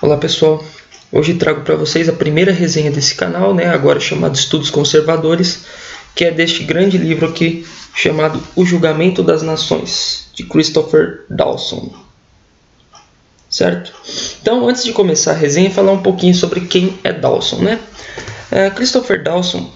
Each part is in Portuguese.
Olá pessoal, hoje trago para vocês a primeira resenha desse canal, agora chamado Estudos Conservadores, que é deste grande livro aqui, chamado O Julgamento das Nações, de Christopher Dawson. Certo? Então, antes de começar a resenha, falar um pouquinho sobre quem é Dawson, Christopher Dawson,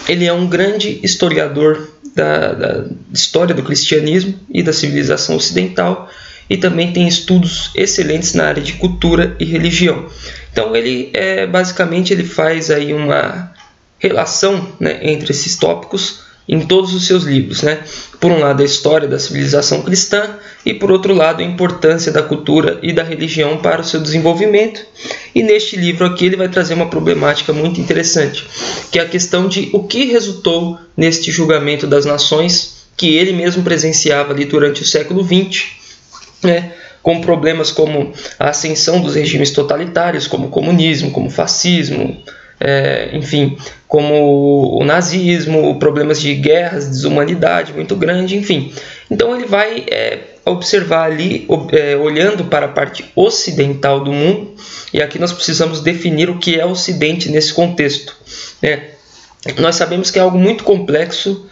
ele é um grande historiador da história do cristianismo e da civilização ocidental, e também tem estudos excelentes na área de cultura e religião. Então ele basicamente ele faz aí uma relação entre esses tópicos em todos os seus livros. Por um lado a história da civilização cristã e por outro lado a importância da cultura e da religião para o seu desenvolvimento. E neste livro aqui ele vai trazer uma problemática muito interessante, que é a questão de o que resultou neste julgamento das nações que ele mesmo presenciava ali durante o século XX, com problemas como a ascensão dos regimes totalitários, como o comunismo, como o fascismo, enfim, como o nazismo, problemas de guerras, desumanidade muito grande, enfim. Então ele vai observar ali, olhando para a parte ocidental do mundo, e aqui nós precisamos definir o que é Ocidente nesse contexto. Nós sabemos que é algo muito complexo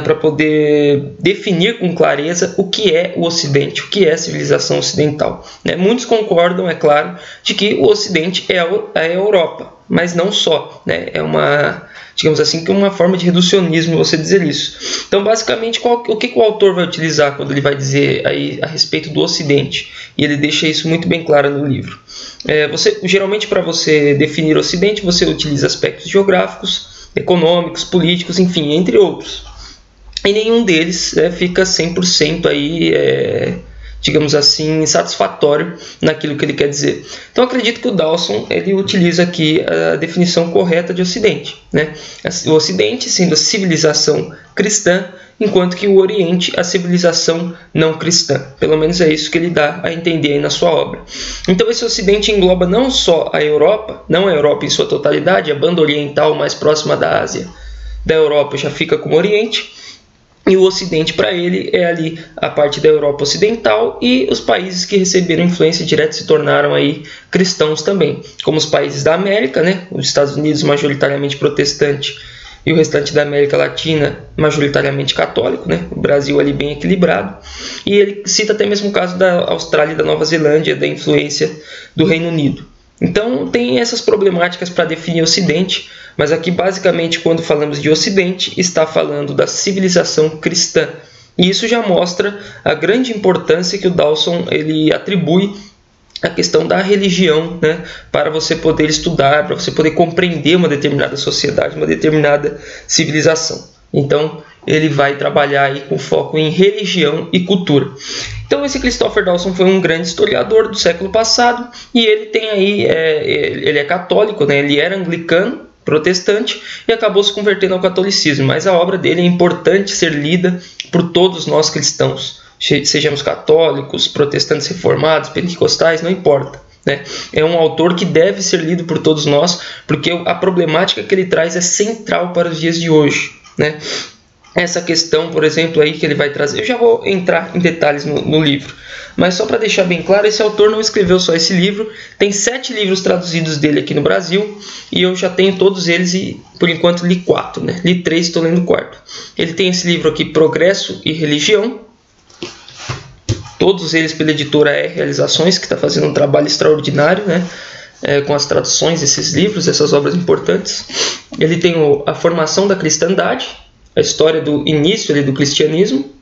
para poder definir com clareza o que é o Ocidente, o que é a civilização ocidental. Muitos concordam, é claro, de que o Ocidente é a Europa, mas não só. É uma, digamos assim, que uma forma de reducionismo você dizer isso. Então, basicamente, o que o autor vai utilizar quando ele vai dizer aí a respeito do Ocidente? E ele deixa isso muito bem claro no livro. Geralmente, para você definir o Ocidente, você utiliza aspectos geográficos, econômicos, políticos, enfim, entre outros. E nenhum deles fica 100% aí, digamos assim, satisfatório naquilo que ele quer dizer. Então acredito que o Dawson ele utiliza aqui a definição correta de Ocidente. O Ocidente sendo a civilização cristã, enquanto que o Oriente a civilização não cristã. Pelo menos é isso que ele dá a entender aí na sua obra. Então esse Ocidente engloba não só a Europa, não a Europa em sua totalidade, a banda oriental mais próxima da Ásia, da Europa já fica como Oriente, e o Ocidente para ele é ali a parte da Europa Ocidental e os países que receberam influência direta se tornaram aí cristãos também, como os países da América, os Estados Unidos majoritariamente protestante e o restante da América Latina majoritariamente católico, o Brasil ali bem equilibrado. E ele cita até mesmo o caso da Austrália e da Nova Zelândia, da influência do Reino Unido. Então tem essas problemáticas para definir o Ocidente, mas aqui basicamente quando falamos de Ocidente está falando da civilização cristã. E isso já mostra a grande importância que o Dawson ele atribui à questão da religião, para você poder estudar, para você poder compreender uma determinada sociedade, uma determinada civilização. Então ele vai trabalhar aí com foco em religião e cultura. Então esse Christopher Dawson foi um grande historiador do século passado e ele tem aí, ele é católico, ele era anglicano, protestante e acabou se convertendo ao catolicismo, mas a obra dele é importante ser lida por todos nós cristãos, sejamos católicos, protestantes reformados, pentecostais, não importa. É um autor que deve ser lido por todos nós, porque a problemática que ele traz é central para os dias de hoje. Essa questão, por exemplo, aí que ele vai trazer, eu já vou entrar em detalhes no livro, mas só para deixar bem claro, esse autor não escreveu só esse livro, tem 7 livros traduzidos dele aqui no Brasil, e eu já tenho todos eles e por enquanto li 4, li 3 e estou lendo o 4. Ele tem esse livro aqui, Progresso e Religião, todos eles pela editora Realizações, que está fazendo um trabalho extraordinário, com as traduções desses livros, essas obras importantes. Ele tem a Formação da Cristandade, a história do início do cristianismo.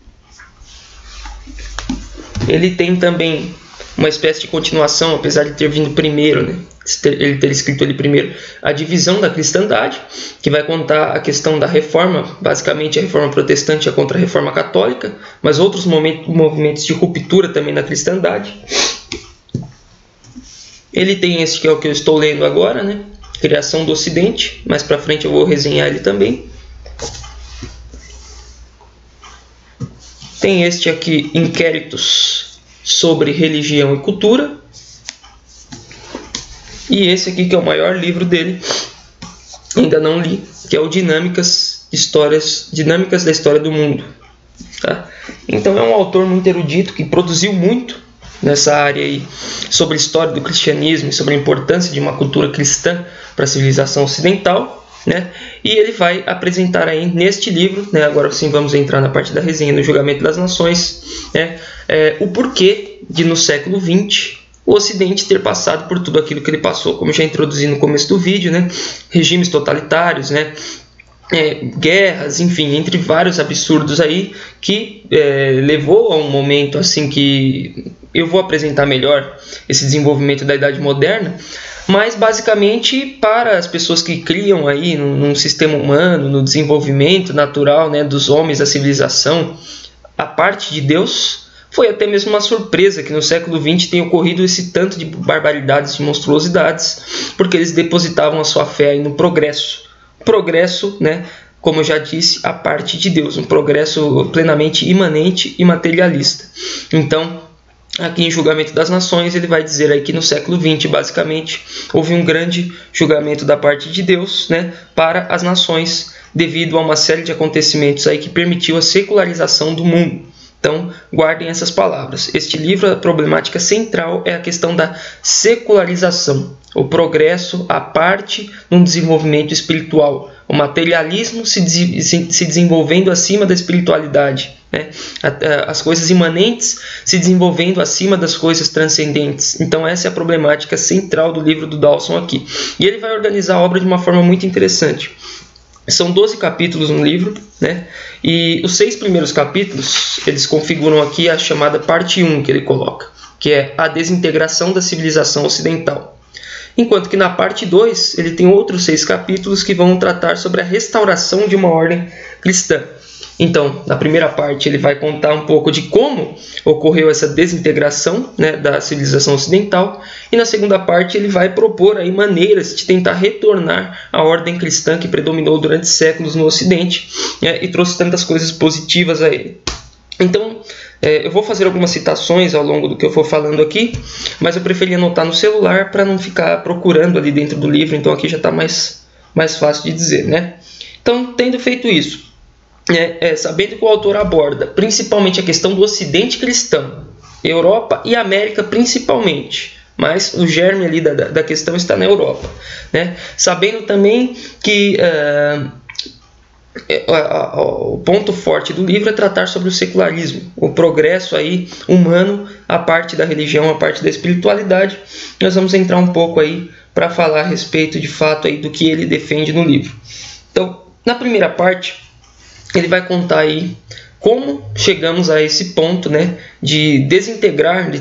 Ele tem também uma espécie de continuação, apesar de ter vindo primeiro, ele ter escrito ali primeiro, a divisão da cristandade, que vai contar a questão da reforma, basicamente a reforma protestante é contra a reforma católica, mas outros movimentos de ruptura também na cristandade. Ele tem esse que é o que eu estou lendo agora, Criação do Ocidente, mais para frente eu vou resenhar ele também. Tem este aqui, Inquéritos sobre Religião e Cultura. E esse aqui que é o maior livro dele, ainda não li, que é o Dinâmicas da História do Mundo. Então é um autor muito erudito, que produziu muito, nessa área aí sobre a história do cristianismo e sobre a importância de uma cultura cristã para a civilização ocidental, né? E ele vai apresentar aí neste livro, né? Agora sim vamos entrar na parte da resenha do Julgamento das Nações, né? O porquê de no século XX o Ocidente ter passado por tudo aquilo que ele passou, como já introduzi no começo do vídeo, né? Regimes totalitários, né? Guerras, enfim, entre vários absurdos aí que levou a um momento assim que eu vou apresentar melhor esse desenvolvimento da Idade Moderna, mas basicamente para as pessoas que criam aí num sistema humano, no desenvolvimento natural, né, dos homens, da civilização, a parte de Deus, foi até mesmo uma surpresa que no século XX tenha ocorrido esse tanto de barbaridades, de monstruosidades, porque eles depositavam a sua fé aí no progresso. Progresso, né, como eu já disse, a parte de Deus, um progresso plenamente imanente e materialista. Então, aqui em Julgamento das Nações, ele vai dizer aí que no século XX, basicamente, houve um grande julgamento da parte de Deus, né, para as nações, devido a uma série de acontecimentos aí que permitiu a secularização do mundo. Então, guardem essas palavras. Este livro, a problemática central é a questão da secularização, o progresso, a parte num desenvolvimento espiritual, o materialismo se desenvolvendo acima da espiritualidade, né? As coisas imanentes se desenvolvendo acima das coisas transcendentes. Então essa é a problemática central do livro do Dawson aqui. E ele vai organizar a obra de uma forma muito interessante. São 12 capítulos no livro, né? E os 6 primeiros capítulos, eles configuram aqui a chamada parte 1 que ele coloca, que é a desintegração da civilização ocidental. Enquanto que na parte 2, ele tem outros 6 capítulos que vão tratar sobre a restauração de uma ordem cristã. Então, na primeira parte, ele vai contar um pouco de como ocorreu essa desintegração, né, da civilização ocidental. E na segunda parte, ele vai propor aí maneiras de tentar retornar à ordem cristã que predominou durante séculos no Ocidente, né, e trouxe tantas coisas positivas a ele. Então, eu vou fazer algumas citações ao longo do que eu for falando aqui, mas eu preferi anotar no celular para não ficar procurando ali dentro do livro, então aqui já está mais fácil de dizer, né? Então, tendo feito isso, sabendo que o autor aborda principalmente a questão do Ocidente cristão, Europa e América principalmente, mas o germe ali da questão está na Europa, né? Sabendo também que o ponto forte do livro é tratar sobre o secularismo, o progresso aí humano, a parte da religião, a parte da espiritualidade. Nós vamos entrar um pouco aí para falar a respeito de fato aí do que ele defende no livro. Então, na primeira parte, ele vai contar aí como chegamos a esse ponto, né, de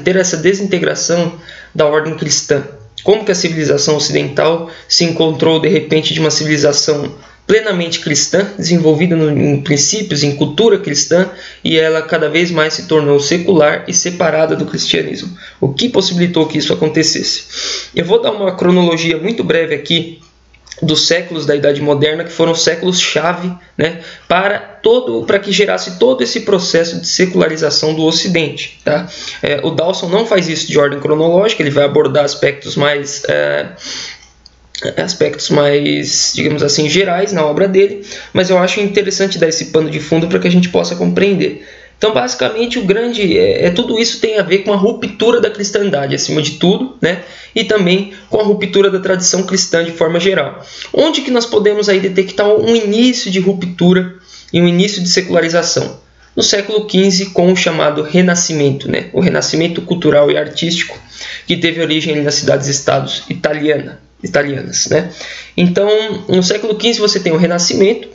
ter essa desintegração da ordem cristã. Como que a civilização ocidental se encontrou de repente de uma civilização plenamente cristã, desenvolvida em princípios, em cultura cristã, e ela cada vez mais se tornou secular e separada do cristianismo. O que possibilitou que isso acontecesse? Eu vou dar uma cronologia muito breve aqui dos séculos da Idade Moderna, que foram séculos-chave, né, para que gerasse todo esse processo de secularização do Ocidente. Tá? O Dawson não faz isso de ordem cronológica, ele vai abordar aspectos mais, digamos assim, gerais na obra dele, mas eu acho interessante dar esse pano de fundo para que a gente possa compreender. Então, basicamente, tudo isso tem a ver com a ruptura da cristandade, acima de tudo, né? E também com a ruptura da tradição cristã de forma geral. Onde que nós podemos aí detectar um início de ruptura e um início de secularização? No século XV, com o chamado Renascimento, né? O renascimento cultural e artístico, que teve origem nas cidades-estados italianas, né? Então, no século XV você tem o Renascimento.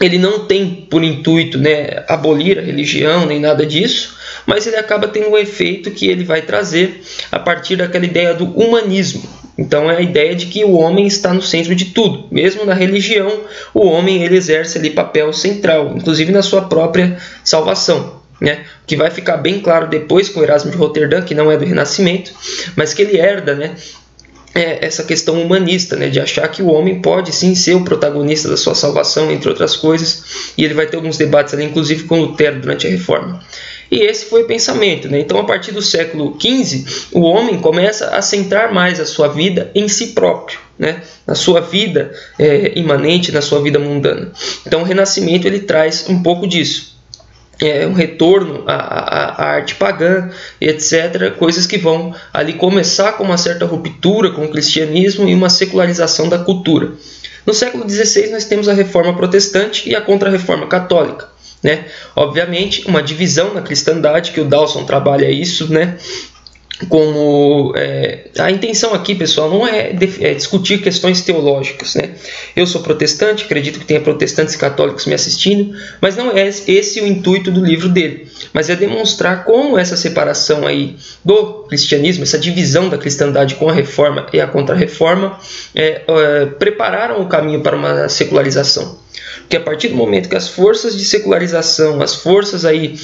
Ele não tem por intuito, né, abolir a religião, nem nada disso, mas ele acaba tendo um efeito que ele vai trazer a partir daquela ideia do humanismo. Então é a ideia de que o homem está no centro de tudo. Mesmo na religião, o homem ele exerce ali papel central, inclusive na sua própria salvação, né? Que vai ficar bem claro depois com Erasmo de Roterdã, que não é do Renascimento, mas que ele herda, né, essa questão humanista, né, de achar que o homem pode sim ser o protagonista da sua salvação, entre outras coisas, e ele vai ter alguns debates ali, inclusive com Lutero durante a Reforma. E esse foi o pensamento, né? Então, a partir do século XV, o homem começa a centrar mais a sua vida em si próprio, né? Na sua vida imanente, na sua vida mundana. Então, o Renascimento ele traz um pouco disso. um retorno à arte pagã, etc., coisas que vão ali começar com uma certa ruptura com o cristianismo e uma secularização da cultura. No século XVI nós temos a Reforma Protestante e a Contra-Reforma Católica, né? Obviamente uma divisão na cristandade, que o Dawson trabalha isso, né? Como a intenção aqui, pessoal, não é discutir questões teológicas, né? Eu sou protestante, acredito que tenha protestantes e católicos me assistindo, mas não é esse o intuito do livro dele, mas é demonstrar como essa separação aí do cristianismo, essa divisão da cristandade com a reforma e a contra-reforma prepararam o caminho para uma secularização, porque a partir do momento que as forças de secularização, as forças aí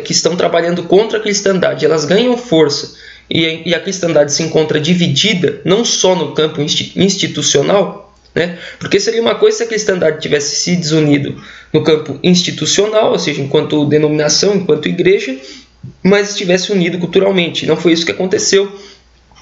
que estão trabalhando contra a cristandade, elas ganham força e a cristandade se encontra dividida, não só no campo institucional, né? Porque seria uma coisa se a cristandade tivesse se desunido no campo institucional, ou seja, enquanto denominação, enquanto igreja, mas estivesse unido culturalmente. Não foi isso que aconteceu.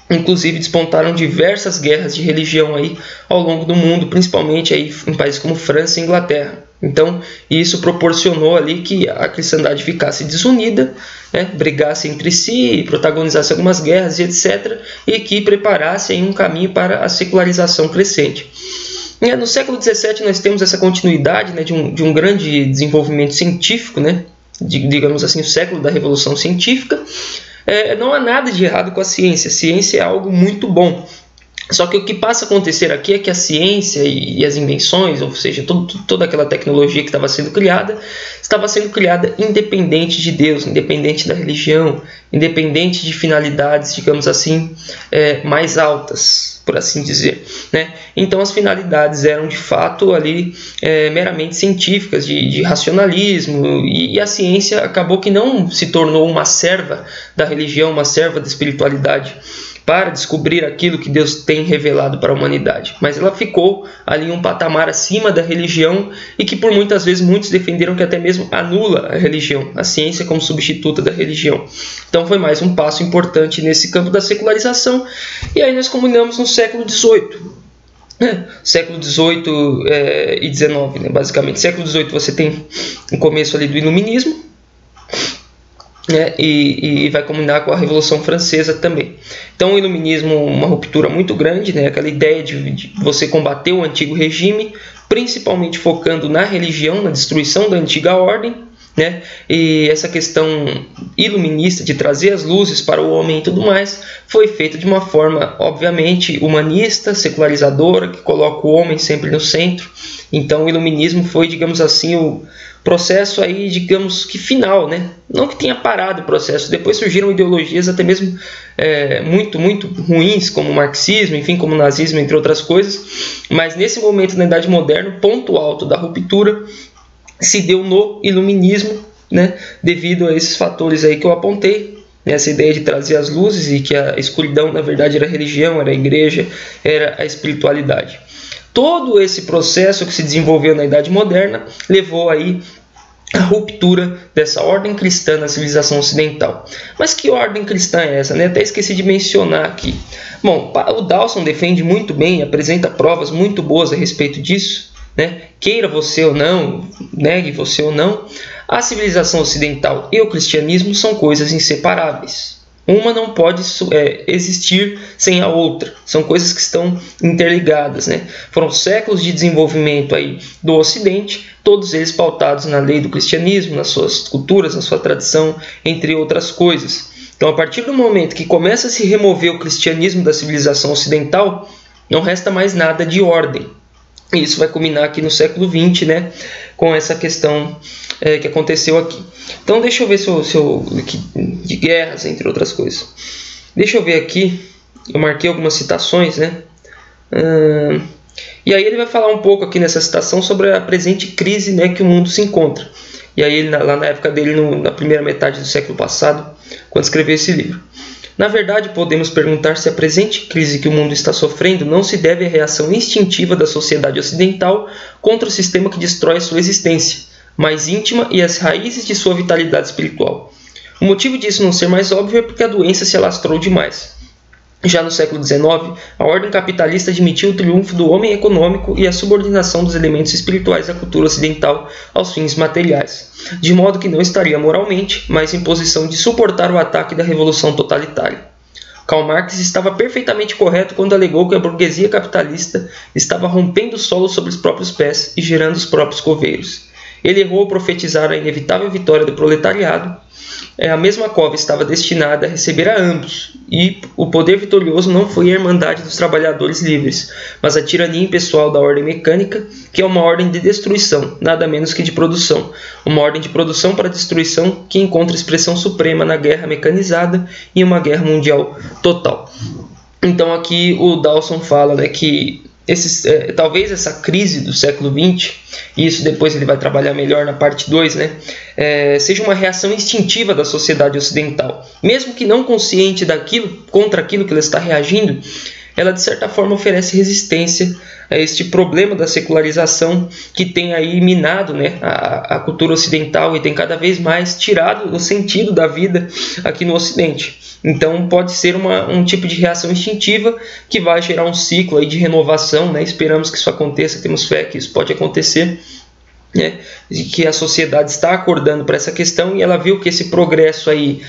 Inclusive despontaram diversas guerras de religião aí ao longo do mundo, principalmente aí em países como França e Inglaterra. Então, isso proporcionou ali que a cristandade ficasse desunida, né, brigasse entre si, protagonizasse algumas guerras e etc., e que preparasse aí um caminho para a secularização crescente. No século XVII nós temos essa continuidade, né, de um grande desenvolvimento científico, né, digamos assim, o século da Revolução Científica. Não há nada de errado com a ciência é algo muito bom. Só que o que passa a acontecer aqui é que a ciência e as invenções, ou seja, toda aquela tecnologia que estava sendo criada independente de Deus, independente da religião, independente de finalidades, digamos assim, mais altas, por assim dizer, né? Então as finalidades eram de fato ali meramente científicas, de racionalismo, e a ciência acabou que não se tornou uma serva da religião, uma serva da espiritualidade, para descobrir aquilo que Deus tem revelado para a humanidade. Mas ela ficou ali em um patamar acima da religião e que por muitas vezes muitos defenderam que até mesmo anula a religião, a ciência como substituta da religião. Então foi mais um passo importante nesse campo da secularização. E aí nós combinamos no século XVIII. Século XVIII e XIX, né? Basicamente. Século XVIII você tem o começo ali do iluminismo, né, e vai combinar com a Revolução Francesa também. Então o iluminismo, uma ruptura muito grande, né, aquela ideia de você combater o antigo regime, principalmente focando na religião, na destruição da antiga ordem, né, e essa questão iluminista de trazer as luzes para o homem e tudo mais, foi feita de uma forma, obviamente, humanista, secularizadora, que coloca o homem sempre no centro. Então o iluminismo foi, digamos assim, o processo aí, digamos que final, né? Não que tenha parado o processo, depois surgiram ideologias até mesmo muito ruins, como o marxismo, enfim, como o nazismo, entre outras coisas, mas nesse momento, na Idade Moderna, o ponto alto da ruptura se deu no iluminismo, né? Devido a esses fatores aí que eu apontei, né? Essa ideia de trazer as luzes e que a escuridão, na verdade, era a religião, era a igreja, era a espiritualidade. Todo esse processo que se desenvolveu na Idade Moderna levou aí a ruptura dessa ordem cristã na civilização ocidental. Mas que ordem cristã é essa, né? Até esqueci de mencionar aqui. Bom, o Dawson defende muito bem, apresenta provas muito boas a respeito disso, né? Queira você ou não, negue você ou não, a civilização ocidental e o cristianismo são coisas inseparáveis. Uma não pode existir sem a outra. São coisas que estão interligadas, né? Foram séculos de desenvolvimento aí do Ocidente, todos eles pautados na lei do cristianismo, nas suas culturas, na sua tradição, entre outras coisas. Então, a partir do momento que começa a se remover o cristianismo da civilização ocidental, não resta mais nada de ordem. E isso vai culminar aqui no século XX, né, com essa questão que aconteceu aqui. Então deixa eu ver de guerras, entre outras coisas. Deixa eu ver aqui, eu marquei algumas citações, né? E aí ele vai falar um pouco aqui nessa citação sobre a presente crise, né, que o mundo se encontra. E aí ele, lá na época dele, na primeira metade do século passado, quando escreveu esse livro. Na verdade, podemos perguntar se a presente crise que o mundo está sofrendo não se deve à reação instintiva da sociedade ocidental contra o sistema que destrói a sua existência mais íntima e as raízes de sua vitalidade espiritual. O motivo disso não ser mais óbvio é porque a doença se alastrou demais. Já no século XIX, a ordem capitalista admitiu o triunfo do homem econômico e a subordinação dos elementos espirituais da cultura ocidental aos fins materiais, de modo que não estaria moralmente, mas em posição de suportar o ataque da revolução totalitária. Karl Marx estava perfeitamente correto quando alegou que a burguesia capitalista estava rompendo o solo sob os próprios pés e gerando os próprios coveiros. Ele errou ao profetizar a inevitável vitória do proletariado. A mesma cova estava destinada a receber a ambos, e o poder vitorioso não foi a Irmandade dos Trabalhadores Livres, mas a tirania impessoal da ordem mecânica, que é uma ordem de destruição, nada menos que de produção, uma ordem de produção para destruição que encontra expressão suprema na guerra mecanizada e em uma guerra mundial total. Então aqui o Dawson fala, né, que talvez essa crise do século XX, e isso depois ele vai trabalhar melhor na parte 2, né, seja uma reação instintiva da sociedade ocidental. Mesmo que não consciente contra aquilo que ela está reagindo, ela de certa forma oferece resistência a este problema da secularização que tem aí minado, né, a cultura ocidental e tem cada vez mais tirado o sentido da vida aqui no Ocidente. Então pode ser um tipo de reação instintiva que vai gerar um ciclo aí de renovação, né? Esperamos que isso aconteça, temos fé que isso pode acontecer, né? E que a sociedade está acordando para essa questão e ela viu que esse progresso aí,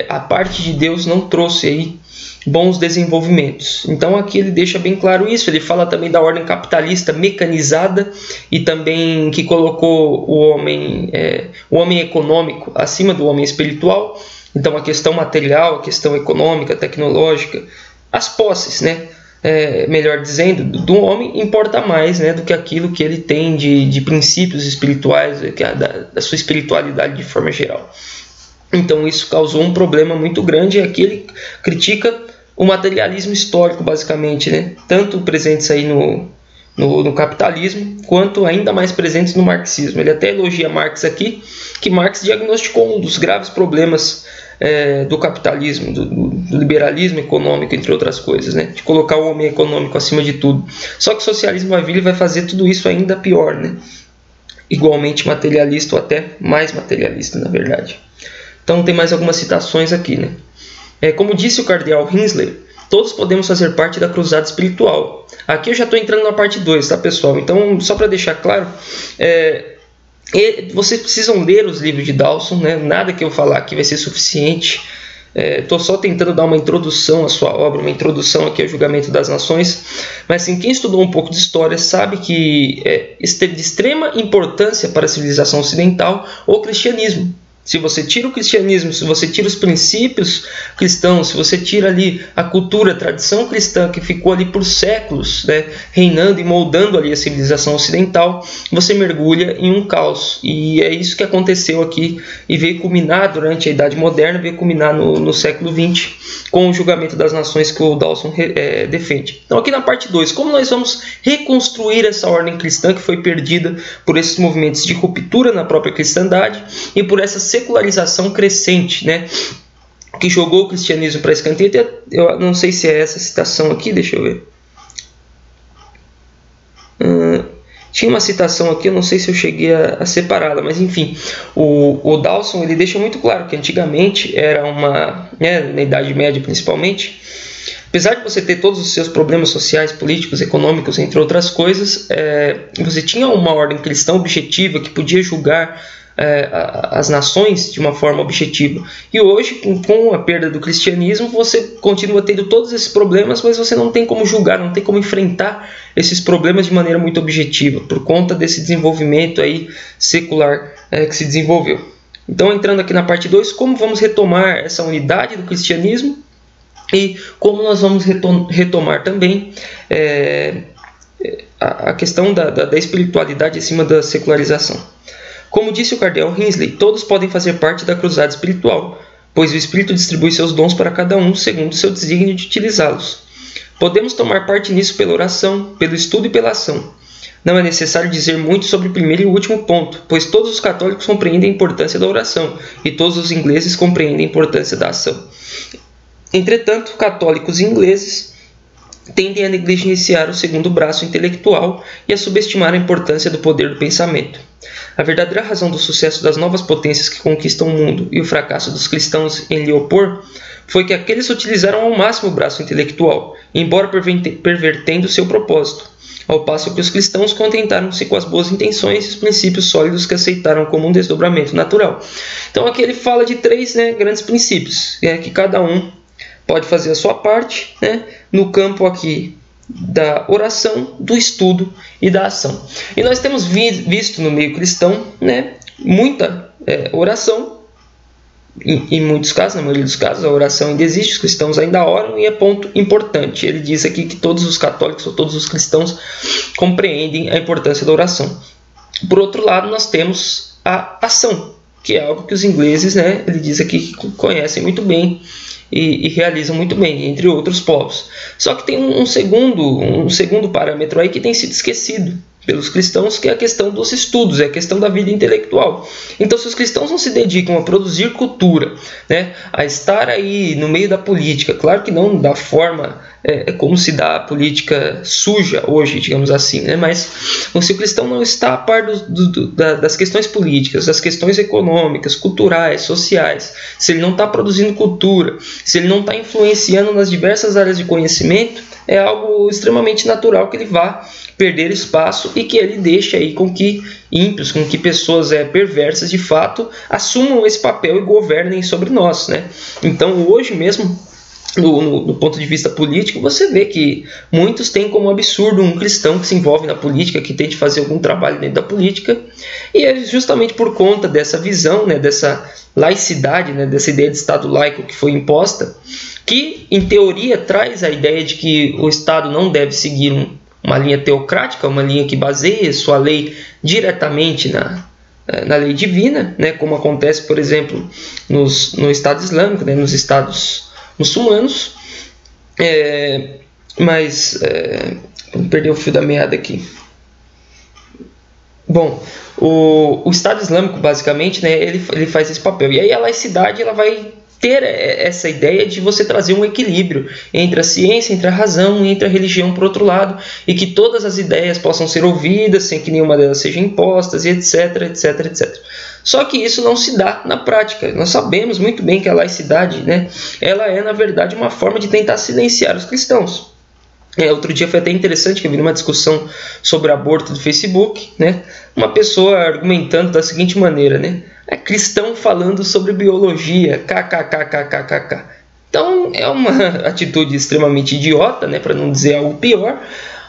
a parte de Deus não trouxe aí bons desenvolvimentos. Então aqui ele deixa bem claro isso. Ele fala também da ordem capitalista mecanizada e também que colocou o homem econômico acima do homem espiritual. Então a questão material, a questão econômica, tecnológica, as posses, né? Melhor dizendo, do homem importa mais, né, do que aquilo que ele tem de princípios espirituais, da sua espiritualidade de forma geral. Então isso causou um problema muito grande. Aqui ele critica o materialismo histórico, basicamente, né? Tanto presentes aí no capitalismo, quanto ainda mais presentes no marxismo. Ele até elogia Marx aqui, que Marx diagnosticou um dos graves problemas do capitalismo, do liberalismo econômico, entre outras coisas, né? De colocar o homem econômico acima de tudo. Só que o socialismo vai vir e vai fazer tudo isso ainda pior, né? Igualmente materialista ou até mais materialista, na verdade. Então tem mais algumas citações aqui, né? Como disse o cardeal Hinsley, todos podemos fazer parte da cruzada espiritual. Aqui eu já estou entrando na parte 2, tá, pessoal? Então, só para deixar claro, vocês precisam ler os livros de Dawson, né? Nada que eu falar aqui vai ser suficiente. Estou só tentando dar uma introdução à sua obra, uma introdução aqui ao Julgamento das Nações. Mas assim, quem estudou um pouco de história sabe que é de extrema importância para a civilização ocidental o cristianismo. Se você tira o cristianismo, se você tira os princípios cristãos, se você tira ali a cultura, a tradição cristã que ficou ali por séculos, né, reinando e moldando ali a civilização ocidental, você mergulha em um caos. E é isso que aconteceu aqui e veio culminar durante a Idade Moderna, veio culminar no século XX com o Julgamento das Nações que o Dawson defende. Então aqui na parte 2, como nós vamos reconstruir essa ordem cristã que foi perdida por esses movimentos de ruptura na própria cristandade e por essa secularização crescente, né, que jogou o cristianismo para escanteio. Eu não sei se é essa citação aqui, deixa eu ver. Tinha uma citação aqui, eu não sei se eu cheguei a separá-la, mas enfim, o Dawson ele deixa muito claro que antigamente era na Idade Média principalmente, apesar de você ter todos os seus problemas sociais, políticos, econômicos, entre outras coisas, você tinha uma ordem cristã objetiva que podia julgar as nações de uma forma objetiva. E hoje, com a perda do cristianismo, você continua tendo todos esses problemas, mas você não tem como julgar, não tem como enfrentar esses problemas de maneira muito objetiva, por conta desse desenvolvimento aí secular que se desenvolveu. Então, entrando aqui na parte 2, como vamos retomar essa unidade do cristianismo e como nós vamos retomar também a questão da espiritualidade acima da secularização. Como disse o cardeal Hinsley, todos podem fazer parte da cruzada espiritual, pois o Espírito distribui seus dons para cada um segundo seu desígnio de utilizá-los. Podemos tomar parte nisso pela oração, pelo estudo e pela ação. Não é necessário dizer muito sobre o primeiro e o último ponto, pois todos os católicos compreendem a importância da oração e todos os ingleses compreendem a importância da ação. Entretanto, católicos e ingleses tendem a negligenciar o segundo braço intelectual e a subestimar a importância do poder do pensamento. A verdadeira razão do sucesso das novas potências que conquistam o mundo e o fracasso dos cristãos em lhe opor foi que aqueles utilizaram ao máximo o braço intelectual, embora pervertendo seu propósito, ao passo que os cristãos contentaram-se com as boas intenções e os princípios sólidos que aceitaram como um desdobramento natural. Então aqui ele fala de três grandes princípios, que cada um pode fazer a sua parte, no campo aqui da oração, do estudo e da ação. E nós temos visto no meio cristão muita oração. Em muitos casos, na maioria dos casos, a oração ainda existe, os cristãos ainda oram, e é ponto importante. Ele diz aqui que todos os católicos ou todos os cristãos compreendem a importância da oração. Por outro lado, nós temos a ação, que é algo que os ingleses, ele diz aqui que conhecem muito bem e realizam muito bem, entre outros povos. Só que tem um segundo parâmetro aí que tem sido esquecido pelos cristãos, que é a questão dos estudos, é a questão da vida intelectual. Então, se os cristãos não se dedicam a produzir cultura, a estar aí no meio da política, claro que não da forma como se dá a política suja hoje, digamos assim, mas se o cristão não está a par das questões políticas, das questões econômicas, culturais, sociais, se ele não está produzindo cultura, se ele não está influenciando nas diversas áreas de conhecimento, é algo extremamente natural que ele vá perder espaço e que ele deixe aí com que ímpios, com que pessoas perversas de fato assumam esse papel e governem sobre nós. Então hoje mesmo, no ponto de vista político, você vê que muitos têm como absurdo um cristão que se envolve na política, que tente fazer algum trabalho dentro da política, e é justamente por conta dessa visão, dessa laicidade, dessa ideia de Estado laico que foi imposta, que em teoria traz a ideia de que o Estado não deve seguir uma linha teocrática, uma linha que baseia sua lei diretamente na lei divina, como acontece, por exemplo, no Estado Islâmico, nos Estados muçulmanos. Perdi o fio da meada aqui. Bom, o Estado Islâmico, basicamente, ele faz esse papel. E aí a laicidade ela vai ter essa ideia de você trazer um equilíbrio entre a ciência, entre a razão e entre a religião, por outro lado, e que todas as ideias possam ser ouvidas sem que nenhuma delas seja impostas, e etc, etc, etc. Só que isso não se dá na prática. Nós sabemos muito bem que a laicidade, ela é, na verdade, uma forma de tentar silenciar os cristãos. Outro dia foi até interessante que eu vi numa discussão sobre aborto do Facebook, uma pessoa argumentando da seguinte maneira, é cristão falando sobre biologia, kkkkkk. Então é uma atitude extremamente idiota, para não dizer algo pior,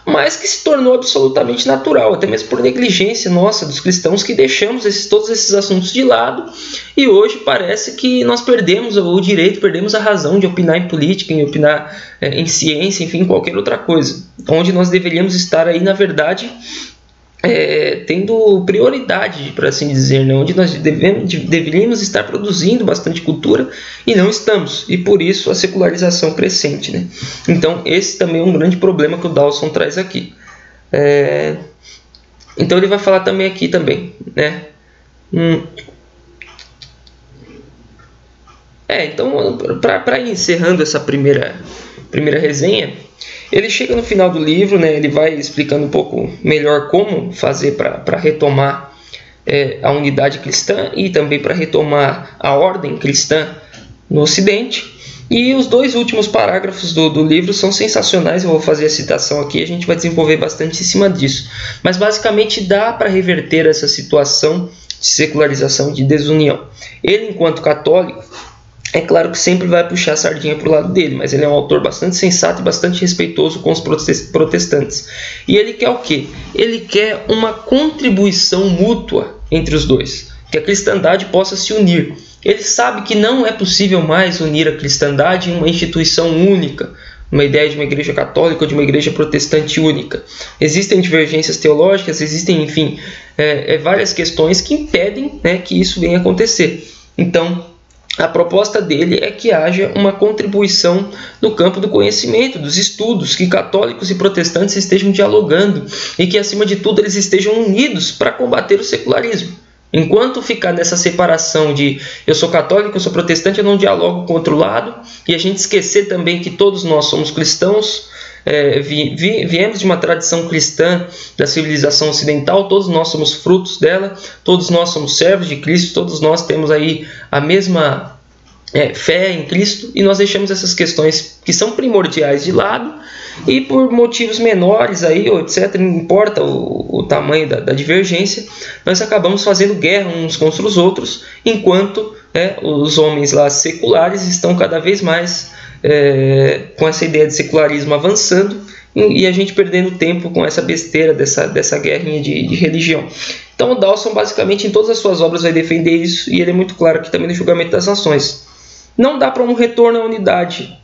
mas que se tornou absolutamente natural, até mesmo por negligência nossa dos cristãos, que deixamos todos esses assuntos de lado, e hoje parece que nós perdemos o direito, perdemos a razão de opinar em política, em opinar em ciência, enfim, qualquer outra coisa, onde nós deveríamos estar aí, na verdade, tendo prioridade, por assim dizer, onde nós deveríamos estar produzindo bastante cultura e não estamos, e por isso a secularização crescente. Então esse também é um grande problema que o Dawson traz aqui. Então ele vai falar também aqui também, então para ir encerrando essa primeira resenha, ele chega no final do livro, ele vai explicando um pouco melhor como fazer para retomar a unidade cristã e também para retomar a ordem cristã no Ocidente. E os dois últimos parágrafos do livro são sensacionais, eu vou fazer a citação aqui, a gente vai desenvolver bastante em cima disso. Mas basicamente dá para reverter essa situação de secularização, de desunião. Ele, enquanto católico, é claro que sempre vai puxar a sardinha para o lado dele, mas ele é um autor bastante sensato e bastante respeitoso com os protestantes. E ele quer o quê? Ele quer uma contribuição mútua entre os dois, que a cristandade possa se unir. Ele sabe que não é possível mais unir a cristandade em uma instituição única, uma ideia de uma igreja católica ou de uma igreja protestante única. Existem divergências teológicas, existem, enfim, várias questões que impedem que isso venha a acontecer. Então, a proposta dele é que haja uma contribuição no campo do conhecimento, dos estudos, que católicos e protestantes estejam dialogando e que, acima de tudo, eles estejam unidos para combater o secularismo. Enquanto ficar nessa separação de eu sou católico, eu sou protestante, eu não dialogo com o outro lado, e a gente esquecer também que todos nós somos cristãos, viemos de uma tradição cristã da civilização ocidental, todos nós somos frutos dela, todos nós somos servos de Cristo, todos nós temos aí a mesma fé em Cristo, e nós deixamos essas questões que são primordiais de lado, e por motivos menores aí, ou etc, não importa o tamanho da divergência, nós acabamos fazendo guerra uns contra os outros, enquanto os homens lá seculares estão cada vez mais com essa ideia de secularismo avançando, e a gente perdendo tempo com essa besteira dessa guerrinha de religião. Então o Dawson basicamente em todas as suas obras vai defender isso, e ele é muito claro aqui também no Julgamento das Nações. Não dá para um retorno à unidade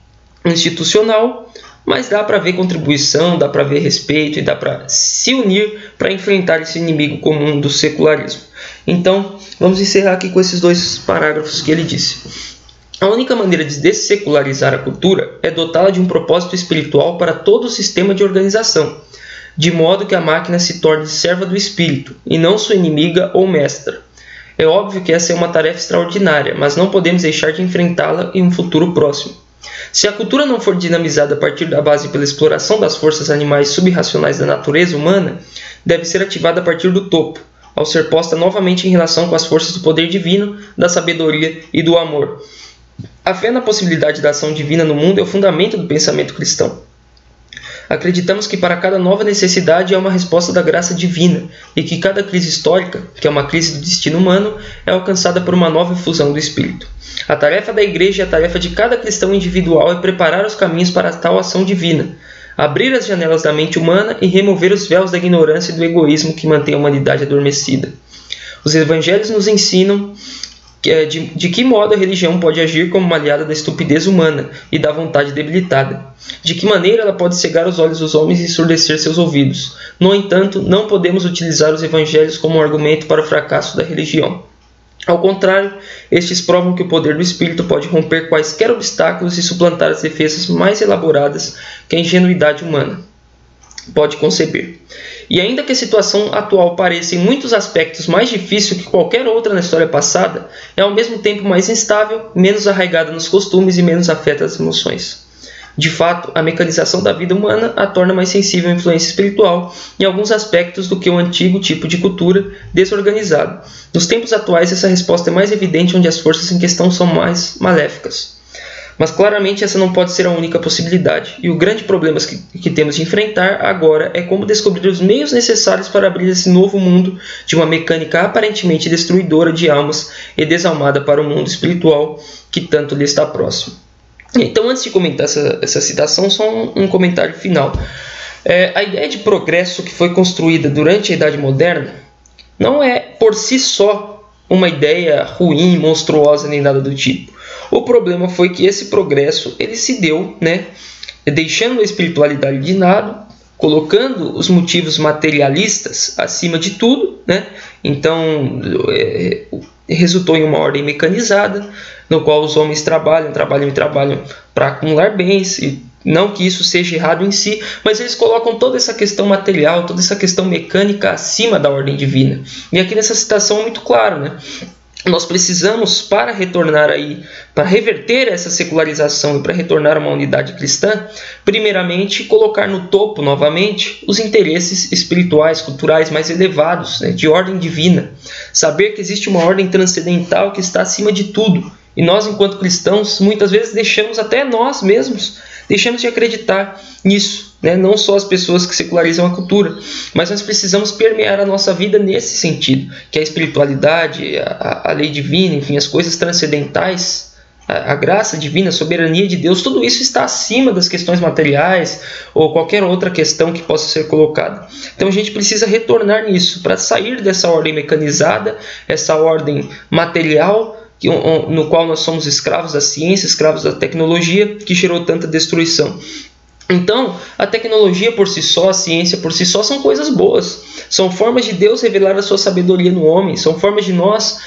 institucional, mas dá para ver contribuição, dá para ver respeito e dá para se unir para enfrentar esse inimigo comum do secularismo. Então, vamos encerrar aqui com esses 2 parágrafos que ele disse. A única maneira de dessecularizar a cultura é dotá-la de um propósito espiritual para todo o sistema de organização, de modo que a máquina se torne serva do espírito e não sua inimiga ou mestra. É óbvio que essa é uma tarefa extraordinária, mas não podemos deixar de enfrentá-la em um futuro próximo. Se a cultura não for dinamizada a partir da base pela exploração das forças animais subracionais da natureza humana, deve ser ativada a partir do topo, ao ser posta novamente em relação com as forças do poder divino, da sabedoria e do amor. A fé na possibilidade da ação divina no mundo é o fundamento do pensamento cristão. Acreditamos que para cada nova necessidade há uma resposta da graça divina e que cada crise histórica, que é uma crise do destino humano, é alcançada por uma nova efusão do Espírito. A tarefa da Igreja e a tarefa de cada cristão individual é preparar os caminhos para tal ação divina, abrir as janelas da mente humana e remover os véus da ignorância e do egoísmo que mantém a humanidade adormecida. Os evangelhos nos ensinam de que modo a religião pode agir como uma aliada da estupidez humana e da vontade debilitada. De que maneira ela pode cegar os olhos dos homens e ensurdecer seus ouvidos. No entanto, não podemos utilizar os evangelhos como um argumento para o fracasso da religião. Ao contrário, estes provam que o poder do Espírito pode romper quaisquer obstáculos e suplantar as defesas mais elaboradas que a ingenuidade humana pode conceber. E ainda que a situação atual pareça em muitos aspectos mais difícil que qualquer outra na história passada, é ao mesmo tempo mais instável, menos arraigada nos costumes e menos afeta as emoções. De fato, a mecanização da vida humana a torna mais sensível à influência espiritual em alguns aspectos do que o antigo tipo de cultura desorganizado. Nos tempos atuais, essa resposta é mais evidente onde as forças em questão são mais maléficas. Mas claramente essa não pode ser a única possibilidade, e o grande problema que temos de enfrentar agora é como descobrir os meios necessários para abrir esse novo mundo de uma mecânica aparentemente destruidora de almas e desalmada para o mundo espiritual que tanto lhe está próximo. Então, antes de comentar essa citação, só um comentário final. A ideia de progresso que foi construída durante a Idade Moderna não é por si só uma ideia ruim, monstruosa, nem nada do tipo. O problema foi que esse progresso ele se deu, deixando a espiritualidade de lado, colocando os motivos materialistas acima de tudo, Então, resultou em uma ordem mecanizada, no qual os homens trabalham para acumular bens, e não que isso seja errado em si, mas eles colocam toda essa questão material, toda essa questão mecânica acima da ordem divina. E aqui nessa citação é muito claro, Nós precisamos, para reverter essa secularização e para retornar a uma unidade cristã, primeiramente colocar no topo novamente os interesses espirituais, culturais mais elevados, de ordem divina. Saber que existe uma ordem transcendental que está acima de tudo. E nós, enquanto cristãos, muitas vezes deixamos até nós mesmos, deixamos de acreditar nisso. Não só as pessoas que secularizam a cultura, mas nós precisamos permear a nossa vida nesse sentido, que a espiritualidade, a lei divina, enfim, as coisas transcendentais, a graça divina, a soberania de Deus, tudo isso está acima das questões materiais ou qualquer outra questão que possa ser colocada. Então a gente precisa retornar nisso, para sair dessa ordem mecanizada, essa ordem material, no qual nós somos escravos da ciência, escravos da tecnologia, que gerou tanta destruição. Então, a tecnologia por si só, a ciência por si só são coisas boas. São formas de Deus revelar a sua sabedoria no homem. São formas de nós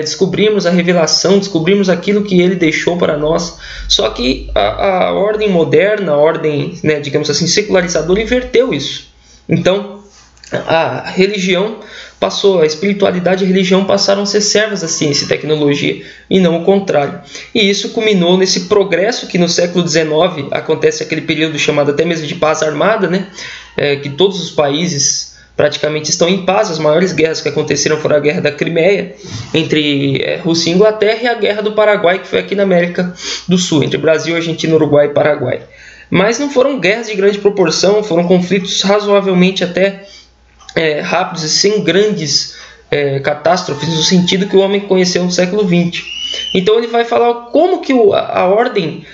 descobrirmos a revelação, descobrirmos aquilo que Ele deixou para nós. Só que a ordem moderna, a ordem, digamos assim, secularizadora, inverteu isso. Então, a religião a espiritualidade e a religião passaram a ser servas da ciência e tecnologia, e não o contrário. E isso culminou nesse progresso que no século XIX acontece aquele período chamado até mesmo de paz armada, né? Que todos os países praticamente estão em paz. As maiores guerras que aconteceram foram a Guerra da Crimeia, entre Rússia e Inglaterra, e a Guerra do Paraguai, que foi aqui na América do Sul, entre Brasil, Argentina, Uruguai e Paraguai. Mas não foram guerras de grande proporção, foram conflitos razoavelmente até rápidos e sem grandes catástrofes, no sentido que o homem conheceu no século XX. Então ele vai falar como que a ordem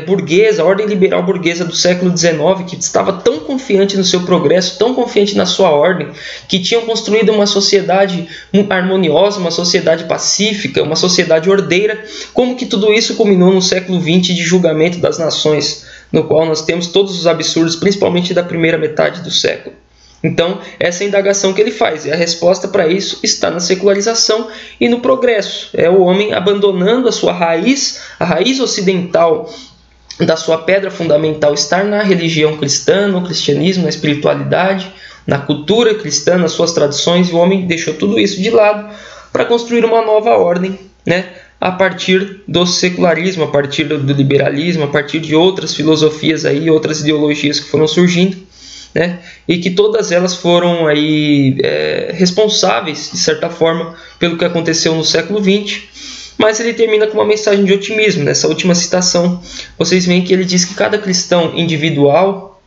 burguesa, a ordem liberal burguesa do século XIX, que estava tão confiante no seu progresso, tão confiante na sua ordem, que tinham construído uma sociedade harmoniosa, uma sociedade pacífica, uma sociedade ordeira, como que tudo isso culminou no século XX de julgamento das nações, no qual nós temos todos os absurdos, principalmente da primeira metade do século. Então, essa é a indagação que ele faz, e a resposta para isso está na secularização e no progresso. É o homem abandonando a sua raiz, a raiz ocidental da sua pedra fundamental estar na religião cristã, no cristianismo, na espiritualidade, na cultura cristã, nas suas tradições, e o homem deixou tudo isso de lado para construir uma nova ordem, né? A partir do secularismo, a partir do liberalismo, a partir de outras filosofias, aí, outras ideologias que foram surgindo. Né? E que todas elas foram aí, responsáveis, de certa forma, pelo que aconteceu no século XX. Mas ele termina com uma mensagem de otimismo. Nessa última citação, vocês veem que ele diz que cada cristão individual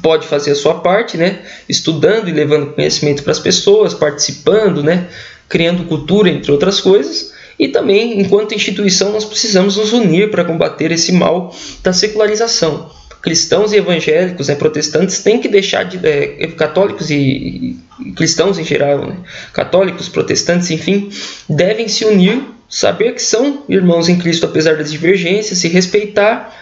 pode fazer a sua parte, né? Estudando e levando conhecimento para as pessoas, participando, né? Criando cultura, entre outras coisas. E também, enquanto instituição, nós precisamos nos unir para combater esse mal da secularização. Cristãos e evangélicos, protestantes, têm que deixar de... católicos e cristãos em geral, né? Católicos, protestantes, enfim, devem se unir, saber que são irmãos em Cristo apesar das divergências, se respeitar.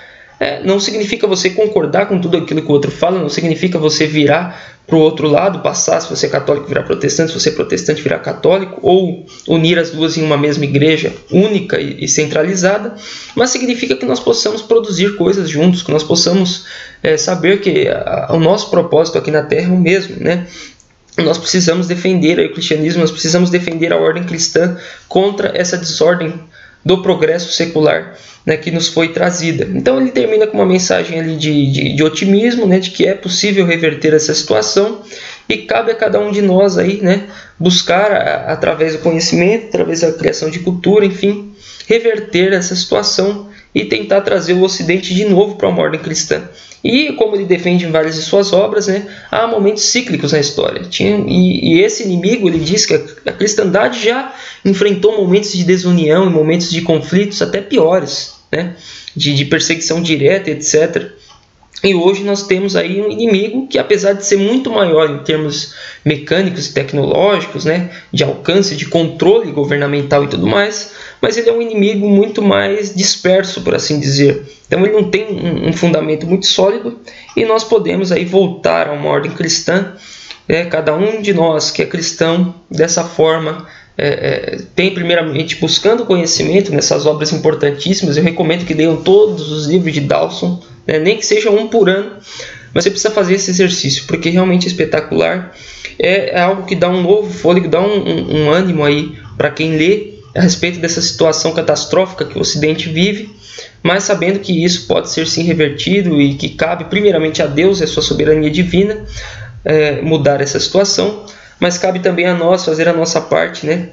Não significa você concordar com tudo aquilo que o outro fala, não significa você virar para o outro lado, passar, se você é católico, virar protestante, se você é protestante, virar católico, ou unir as duas em uma mesma igreja única e centralizada, mas significa que nós possamos produzir coisas juntos, que nós possamos saber que o nosso propósito aqui na Terra é o mesmo, né? Nós precisamos defender o cristianismo, nós precisamos defender a ordem cristã contra essa desordem do progresso secular, né, que nos foi trazida. Então ele termina com uma mensagem ali de otimismo, né, de que é possível reverter essa situação, e cabe a cada um de nós aí, né, buscar através do conhecimento, através da criação de cultura, enfim, reverter essa situação e tentar trazer o Ocidente de novo para uma ordem cristã. E como ele defende em várias de suas obras, né, há momentos cíclicos na história. E esse inimigo, ele diz que a cristandade já enfrentou momentos de desunião, momentos de conflitos até piores, né, de perseguição direta, etc. E hoje nós temos aí um inimigo que, apesar de ser muito maior em termos mecânicos e tecnológicos, né, de alcance, de controle governamental e tudo mais, mas ele é um inimigo muito mais disperso, por assim dizer. Então ele não tem um fundamento muito sólido, e nós podemos aí voltar a uma ordem cristã. Cada um de nós que é cristão, dessa forma, tem primeiramente buscando conhecimento nessas obras importantíssimas. Eu recomendo que leiam todos os livros de Dawson, né? Nem que seja um por ano, mas você precisa fazer esse exercício, porque realmente é espetacular. É algo que dá um novo fôlego, dá um ânimo aí para quem lê a respeito dessa situação catastrófica que o Ocidente vive, mas sabendo que isso pode ser sim revertido, e que cabe primeiramente a Deus e a sua soberania divina mudar essa situação, mas cabe também a nós fazer a nossa parte, né?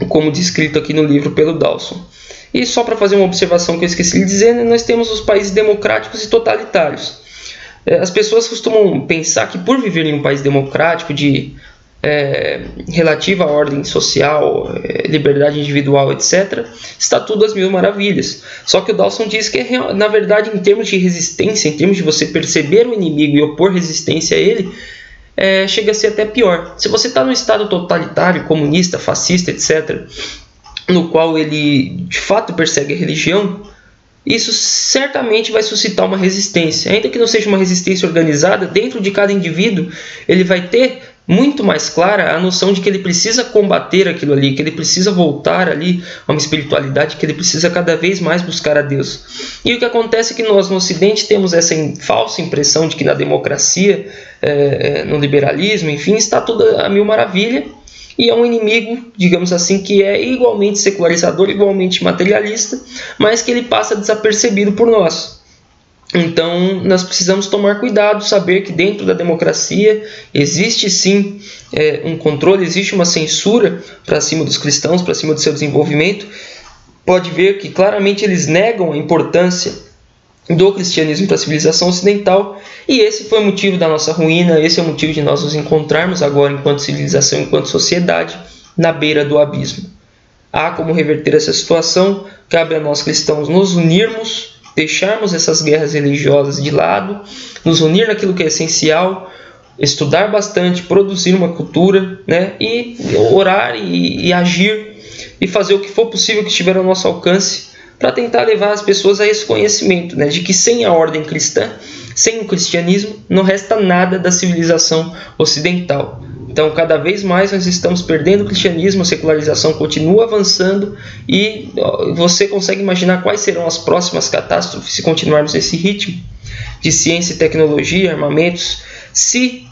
Como descrito aqui no livro pelo Dawson. E só para fazer uma observação que eu esqueci de dizer, né, nós temos os países democráticos e totalitários. As pessoas costumam pensar que por viver em um país democrático, relativa à ordem social, liberdade individual, etc., está tudo às mil maravilhas. Só que o Dawson diz que, na verdade, em termos de resistência, em termos de você perceber o inimigo e opor resistência a ele, chega a ser até pior. Se você está num estado totalitário, comunista, fascista, etc., no qual ele de fato persegue a religião, isso certamente vai suscitar uma resistência. Ainda que não seja uma resistência organizada, dentro de cada indivíduo ele vai ter muito mais clara a noção de que ele precisa combater aquilo ali, que ele precisa voltar ali a uma espiritualidade, que ele precisa cada vez mais buscar a Deus. E o que acontece é que nós no Ocidente temos essa falsa impressão de que na democracia, no liberalismo, enfim, está tudo a mil maravilha, e é um inimigo, digamos assim, que é igualmente secularizador, igualmente materialista, mas que ele passa desapercebido por nós. Então nós precisamos tomar cuidado, saber que dentro da democracia existe sim um controle, existe uma censura para cima dos cristãos, para cima do seu desenvolvimento. Pode ver que claramente eles negam a importância do cristianismo para a civilização ocidental, e esse foi o motivo da nossa ruína, esse é o motivo de nós nos encontrarmos agora enquanto civilização, enquanto sociedade, na beira do abismo. Há como reverter essa situação, cabe a nós cristãos nos unirmos, deixarmos essas guerras religiosas de lado, nos unir naquilo que é essencial, estudar bastante, produzir uma cultura, né, e orar e agir e fazer o que for possível que estiver ao nosso alcance para tentar levar as pessoas a esse conhecimento, né, de que sem a ordem cristã, sem o cristianismo, não resta nada da civilização ocidental. Então, cada vez mais nós estamos perdendo o cristianismo, a secularização continua avançando e você consegue imaginar quais serão as próximas catástrofes se continuarmos nesse ritmo de ciência e tecnologia, armamentos, se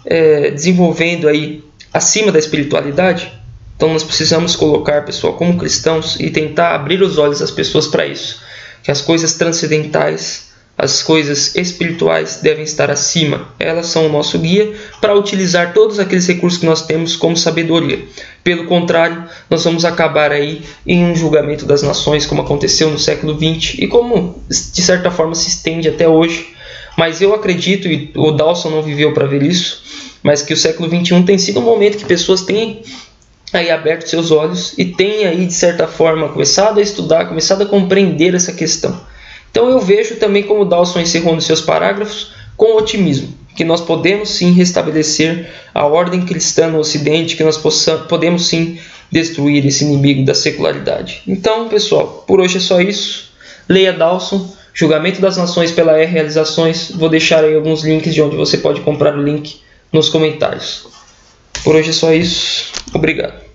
desenvolvendo aí acima da espiritualidade. Então nós precisamos colocar, pessoal, como cristãos e tentar abrir os olhos das pessoas para isso, que as coisas transcendentais, as coisas espirituais devem estar acima. Elas são o nosso guia para utilizar todos aqueles recursos que nós temos como sabedoria. Pelo contrário, nós vamos acabar aí em um julgamento das nações, como aconteceu no século XX e como de certa forma se estende até hoje. Mas eu acredito, e o Dawson não viveu para ver isso, mas que o século XXI tem sido um momento que pessoas têm aí aberto seus olhos e têm aí de certa forma começado a estudar, começado a compreender essa questão. Então eu vejo também, como o Dawson encerrou nos seus parágrafos, com otimismo, que nós podemos sim restabelecer a ordem cristã no Ocidente, que nós podemos sim destruir esse inimigo da secularidade. Então, pessoal, por hoje é só isso. Leia Dawson, Julgamento das Nações pela R Realizações. Vou deixar aí alguns links de onde você pode comprar o link nos comentários. Por hoje é só isso. Obrigado.